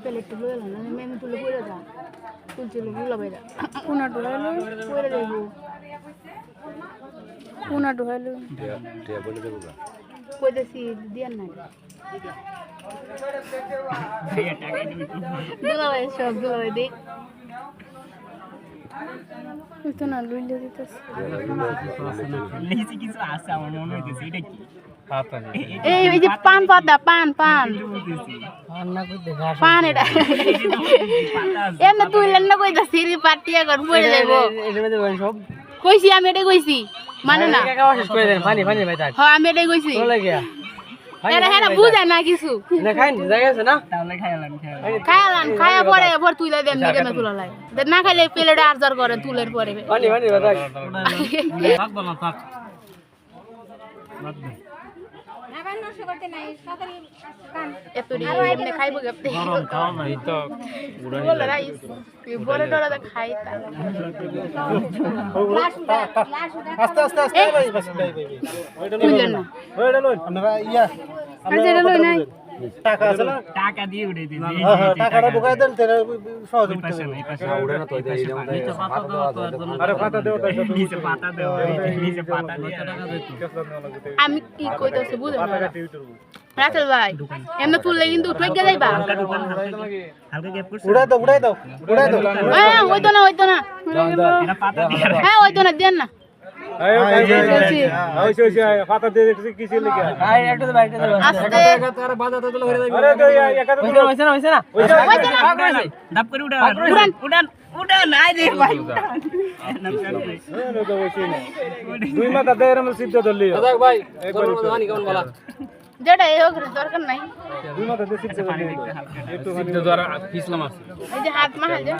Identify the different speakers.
Speaker 1: plate তুলে এলো না মেমে তুলে পড়ে যা তুলছিল গুলা বাইরা
Speaker 2: কোনা ঢুকাইলো
Speaker 1: পড়ে যাইব
Speaker 2: কোনা ঢুকাইলো
Speaker 1: কইতেছি দিয়ান না দুলা ভাই সব দুলা ভাই দেখ
Speaker 2: তো না লইলে দিতেছে
Speaker 3: লেজি কিছু আছে আমার মনে হইতেছে এটা কি
Speaker 1: এই যে পান পাতা পান পান পান এটা এমনি তুইলেন না কইতাছি রে পাটিয়া কর পড়ে যাইব কইছি আমি এটাই কইছি মানে না হ্যাঁ আমি এটাই কইছি এরা হেরা বুঝে না কিছু খায়ালান খায়া পরে এবার তুইলা দেন নিকে না তুলা লাগে না খাইলে প্লেটে আর্জার করে তুলের পরে এমনি খাইব গেপতে বলে রাইস বলে ডরা খাই
Speaker 4: আস্তে আস্তে আস্তে টাকা আছে না
Speaker 3: টাকা দিয়ে উড়ে দিছি
Speaker 4: টাকাটা ঢুকাই দেন তাহলে সহজ
Speaker 3: উড়ে না তো নিচে পাতা দাও তো আরে পাতা দাও নিচে পাতা দাও নিচে পাতা দিয়ে টাকা দে তো
Speaker 1: আমি কি কইতাছি বুঝো না রাসেল ভাই এমনি তুললে কিন্তু উঠে যাইবা
Speaker 3: হালকা গ্যাপ করছ
Speaker 4: উড়াই দাও
Speaker 1: হ্যাঁ হইতো না
Speaker 3: এটা পাতা দিয়ে
Speaker 1: হ্যাঁ হইতো না দেন না
Speaker 4: পাতা দিয়ে কি ছিল কি
Speaker 1: আস্তে
Speaker 3: ডাব করে উড়ান নাই রে ভাই
Speaker 4: দুই মাথা দেয় এরকম সিদ্ধ ধরলি ভাই
Speaker 1: যেটা এই হোক দরকার নাই
Speaker 4: দুই মাথা দিয়ে সিদ্ধ ধরলি একটু
Speaker 3: সিদ্ধ দ্বারা পিছলাম আছে
Speaker 1: এই যে হাত মাহাল যে